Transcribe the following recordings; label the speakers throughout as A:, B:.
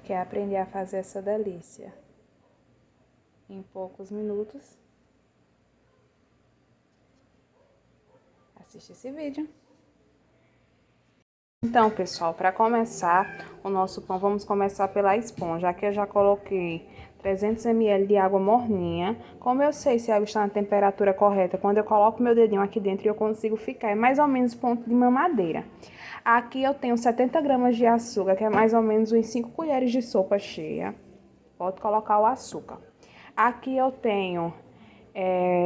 A: quer aprender a fazer essa delícia em poucos minutos, assiste esse vídeo. Então, pessoal, para começar o nosso pão, vamos começar pela esponja. Aqui eu já coloquei 300 ml de água morninha. Como eu sei se a água está na temperatura correta, quando eu coloco meu dedinho aqui dentro eu consigo ficar, é mais ou menos ponto de mamadeira. Aqui eu tenho 70 gramas de açúcar, que é mais ou menos uns 5 colheres de sopa cheia. Pode colocar o açúcar. Aqui eu tenho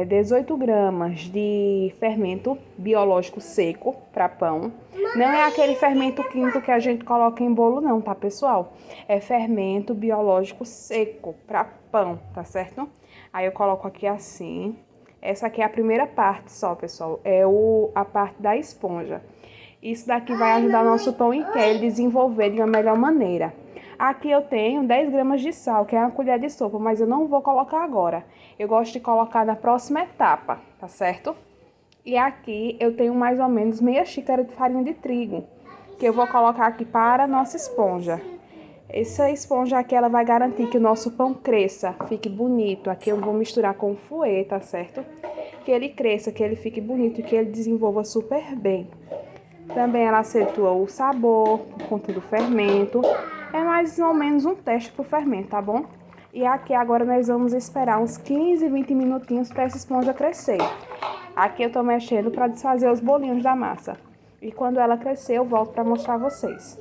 A: 18 gramas de fermento biológico seco para pão. Não é aquele fermento químico que a gente coloca em bolo não, tá, pessoal? É fermento biológico seco para pão, tá certo? Aí eu coloco aqui assim. Essa aqui é a primeira parte só, pessoal. É a parte da esponja. Isso daqui vai ajudar nosso pão inteiro a desenvolver de uma melhor maneira. Aqui eu tenho 10 gramas de sal, que é uma colher de sopa, mas eu não vou colocar agora. Eu gosto de colocar na próxima etapa, tá certo? E aqui eu tenho mais ou menos meia xícara de farinha de trigo, que eu vou colocar aqui para a nossa esponja. Essa esponja aqui, ela vai garantir que o nosso pão cresça, fique bonito. Aqui eu vou misturar com o fouet, tá certo? Que ele cresça, que ele fique bonito e que ele desenvolva super bem. Também ela acentua o sabor, por conta do fermento. É mais ou menos um teste pro fermento, tá bom? E aqui agora nós vamos esperar uns 15, 20 minutinhos para essa esponja crescer. Aqui eu tô mexendo para desfazer os bolinhos da massa. E quando ela crescer, eu volto para mostrar a vocês.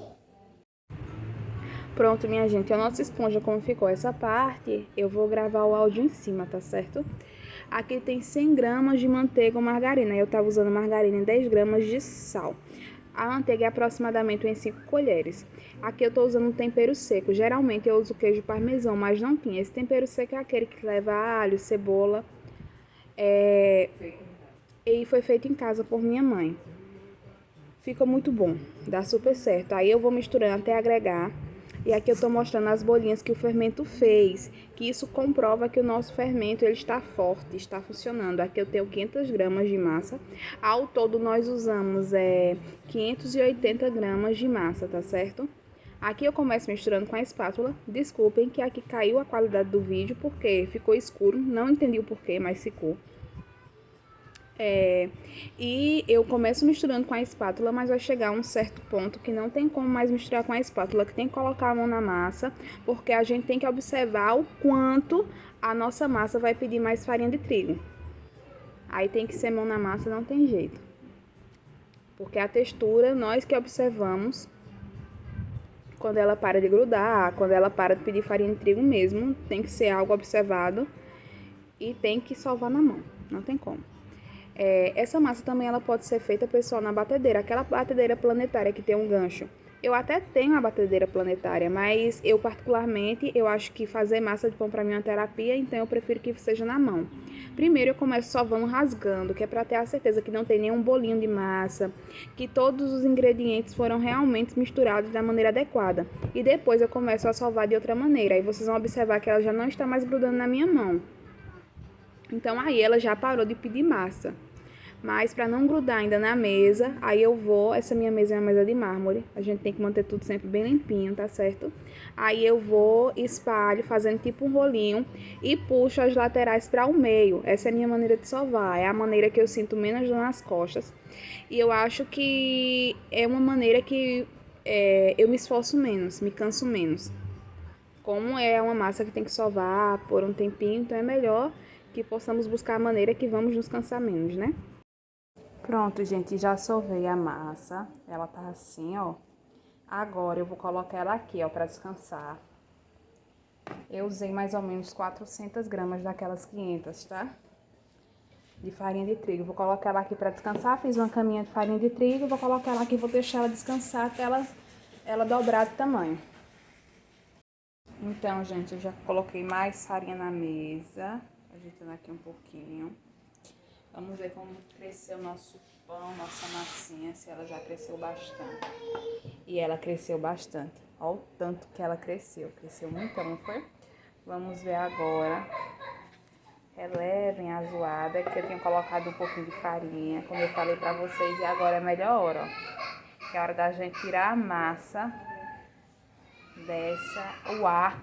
A: Pronto, minha gente, a nossa esponja como ficou essa parte, eu vou gravar o áudio em cima, tá certo? Aqui tem 100 gramas de manteiga ou margarina. Eu tava usando margarina e 10 gramas de sal. A manteiga é aproximadamente em 5 colheres. Aqui eu tô usando um tempero seco. Geralmente eu uso queijo parmesão, mas não tinha. Esse tempero seco é aquele que leva alho, cebola. E foi feito em casa por minha mãe. Fica muito bom, dá super certo. Aí eu vou misturando até agregar. E aqui eu tô mostrando as bolinhas que o fermento fez, que isso comprova que o nosso fermento ele está forte, está funcionando. Aqui eu tenho 500 gramas de massa. Ao todo nós usamos 580 gramas de massa, tá certo? Aqui eu começo misturando com a espátula. Desculpem que aqui caiu a qualidade do vídeo porque ficou escuro. Não entendi o porquê, mas ficou. E eu começo misturando com a espátula, mas vai chegar a um certo ponto que não tem como mais misturar com a espátula, que tem que colocar a mão na massa, porque a gente tem que observar o quanto a nossa massa vai pedir mais farinha de trigo. Aí tem que ser mão na massa, não tem jeito. Porque a textura, nós que observamos, quando ela para de grudar, quando ela para de pedir farinha de trigo mesmo, tem que ser algo observado e tem que salvar na mão, não tem como. Essa massa também ela pode ser feita, pessoal, na batedeira. Aquela batedeira planetária que tem um gancho. Eu até tenho a batedeira planetária, mas eu particularmente, eu acho que fazer massa de pão para mim é uma terapia, então eu prefiro que seja na mão. Primeiro eu começo sovando rasgando, que é para ter a certeza que não tem nenhum bolinho de massa, que todos os ingredientes foram realmente misturados da maneira adequada. E depois eu começo a sovar de outra maneira. Aí vocês vão observar que ela já não está mais grudando na minha mão. Então aí ela já parou de pedir massa. Mas para não grudar ainda na mesa, aí essa minha mesa é uma mesa de mármore, a gente tem que manter tudo sempre bem limpinho, tá certo? Aí eu vou, espalho, fazendo tipo um rolinho e puxo as laterais para o meio. Essa é a minha maneira de sovar, é a maneira que eu sinto menos dor nas costas. E eu acho que é uma maneira que eu me esforço menos, me canso menos. Como é uma massa que tem que sovar por um tempinho, então é melhor que possamos buscar a maneira que vamos nos cansar menos, né? Pronto, gente, já sovei a massa. Ela tá assim, ó. Agora eu vou colocar ela aqui, ó, pra descansar. Eu usei mais ou menos 400 gramas daquelas 500, tá? De farinha de trigo. Vou colocar ela aqui pra descansar. Fiz uma caminha de farinha de trigo. Vou colocar ela aqui e vou deixar ela descansar até ela dobrar de tamanho. Então, gente, eu já coloquei mais farinha na mesa. Ajeitando aqui um pouquinho. Vamos ver como cresceu o nosso pão, nossa massinha, se ela já cresceu bastante. E ela cresceu bastante. Olha o tanto que ela cresceu. Cresceu muito, não foi? Vamos ver agora. Relevem a zoada, que eu tinha colocado um pouquinho de farinha, como eu falei pra vocês. E agora é a melhor hora, ó. Que é a hora da gente tirar a massa o ar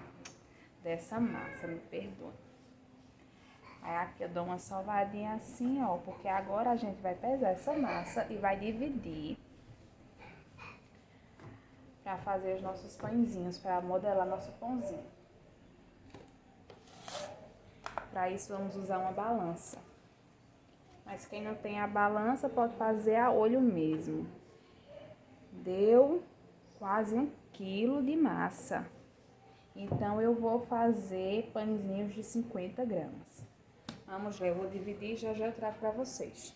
A: dessa massa, me perdoa. Aí aqui eu dou uma sovadinha assim, ó, porque agora a gente vai pesar essa massa e vai dividir para fazer os nossos pãezinhos, para modelar nosso pãozinho. Para isso vamos usar uma balança. Mas quem não tem a balança pode fazer a olho mesmo. Deu quase 1 quilo de massa. Então eu vou fazer pãezinhos de 50 gramas. Vamos lá, eu vou dividir e já eu trago para vocês.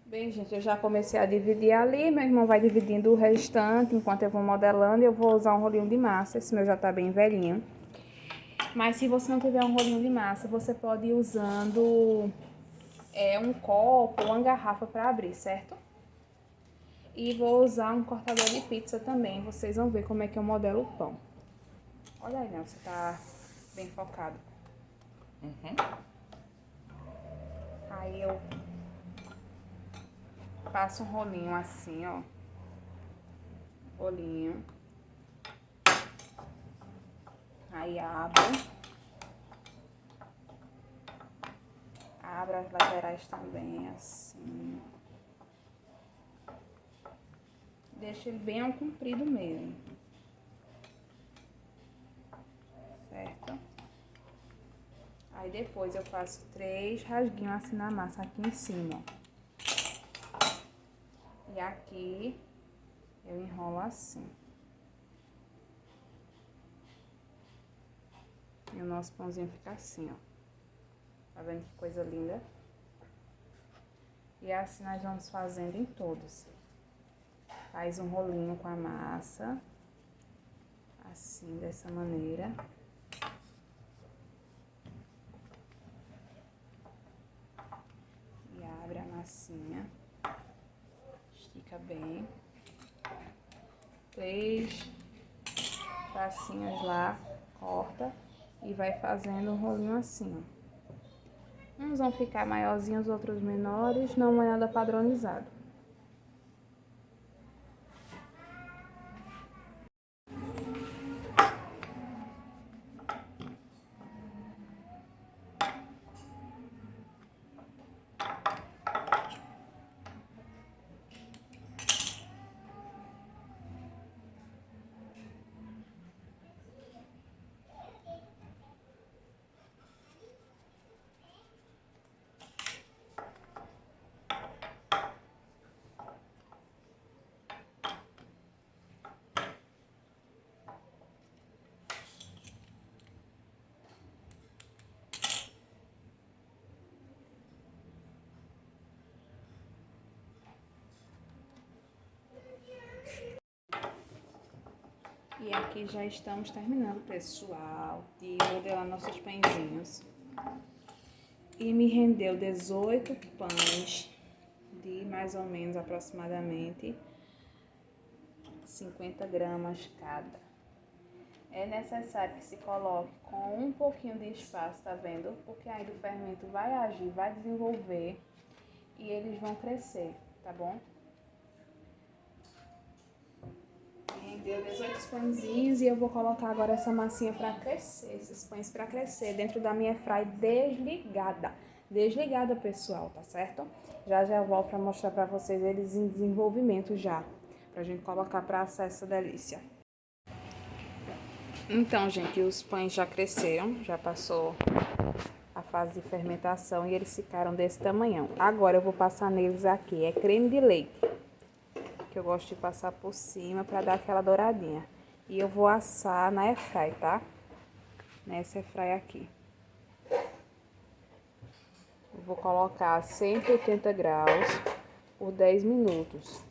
A: Bem, gente, eu já comecei a dividir ali, meu irmão vai dividindo o restante enquanto eu vou modelando. Eu vou usar um rolinho de massa, esse meu já tá bem velhinho. Mas se você não tiver um rolinho de massa, você pode ir usando um copo ou uma garrafa para abrir, certo? E vou usar um cortador de pizza também, vocês vão ver como é que eu modelo o pão. Olha aí, né? Você tá bem focado. Aí eu faço um rolinho assim, ó. Rolinho. Aí abro. Abro as laterais também, assim. Deixa ele bem ao comprido mesmo. Certo? Aí depois eu faço 3 rasguinhos assim na massa aqui em cima, ó. E aqui eu enrolo assim. E o nosso pãozinho fica assim, ó. Tá vendo que coisa linda? E assim nós vamos fazendo em todos. Faz um rolinho com a massa. Assim, dessa maneira. E abre a massinha. Estica bem. 3 tracinhos lá, corta. E vai fazendo um rolinho assim, ó. Uns vão ficar maiorzinhos, outros menores, não é nada padronizado. E aqui já estamos terminando, pessoal, de modelar nossos pãezinhos. E me rendeu 18 pães de mais ou menos aproximadamente 50 gramas cada. É necessário que se coloque com um pouquinho de espaço, tá vendo? Porque aí o fermento vai agir, vai desenvolver e eles vão crescer, tá bom? Rendeu 18 pãezinhos e eu vou colocar agora essa massinha para crescer, esses pães para crescer dentro da minha airfryer desligada. Desligada, pessoal, tá certo? Já eu volto para mostrar para vocês eles em desenvolvimento já, pra gente colocar para assar essa delícia. Então, gente, os pães já cresceram, já passou a fase de fermentação e eles ficaram desse tamanhão. Agora eu vou passar neles aqui, é creme de leite, que eu gosto de passar por cima para dar aquela douradinha. E eu vou assar na airfryer, tá? Nessa airfryer aqui. Eu vou colocar a 180 graus por 10 minutos.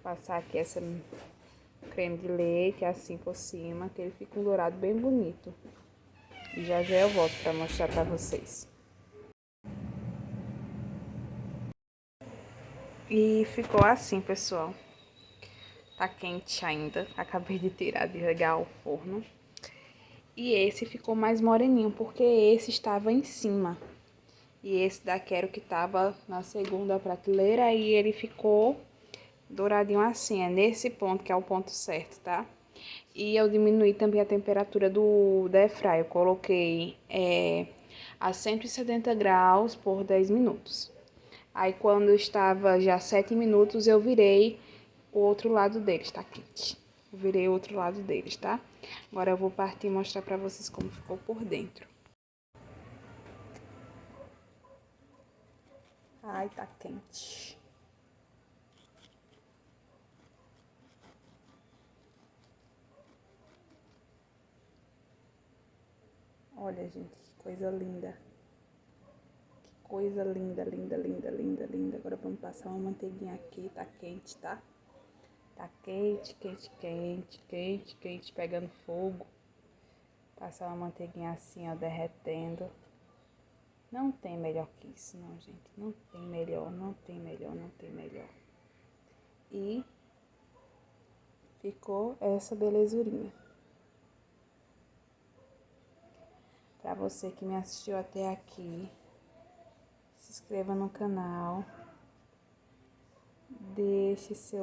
A: Passar aqui essa creme de leite assim por cima, que ele fica um dourado bem bonito. E já eu volto para mostrar para vocês. E ficou assim, pessoal. Tá quente ainda. Acabei de tirar, de regar o forno. E esse ficou mais moreninho, porque esse estava em cima. E esse daqui era o que tava na segunda prateleira e ele ficou douradinho assim, é nesse ponto que é o ponto certo, tá? E eu diminuí também a temperatura da airfryer, eu coloquei a 170 graus por 10 minutos. Aí quando estava já 7 minutos, eu virei o outro lado deles, tá quente. Eu virei o outro lado deles, tá? Agora eu vou partir e mostrar pra vocês como ficou por dentro. Ai, tá quente. Olha, gente, que coisa linda. Que coisa linda, linda, linda, linda, linda. Agora vamos passar uma manteiguinha aqui, tá quente, tá? Tá quente, quente, quente, quente, quente, pegando fogo. Passar uma manteiguinha assim, ó, derretendo. Não tem melhor que isso, não, gente. Não tem melhor, não tem melhor, não tem melhor. E ficou essa belezurinha. Pra você que me assistiu até aqui, se inscreva no canal. Deixe seu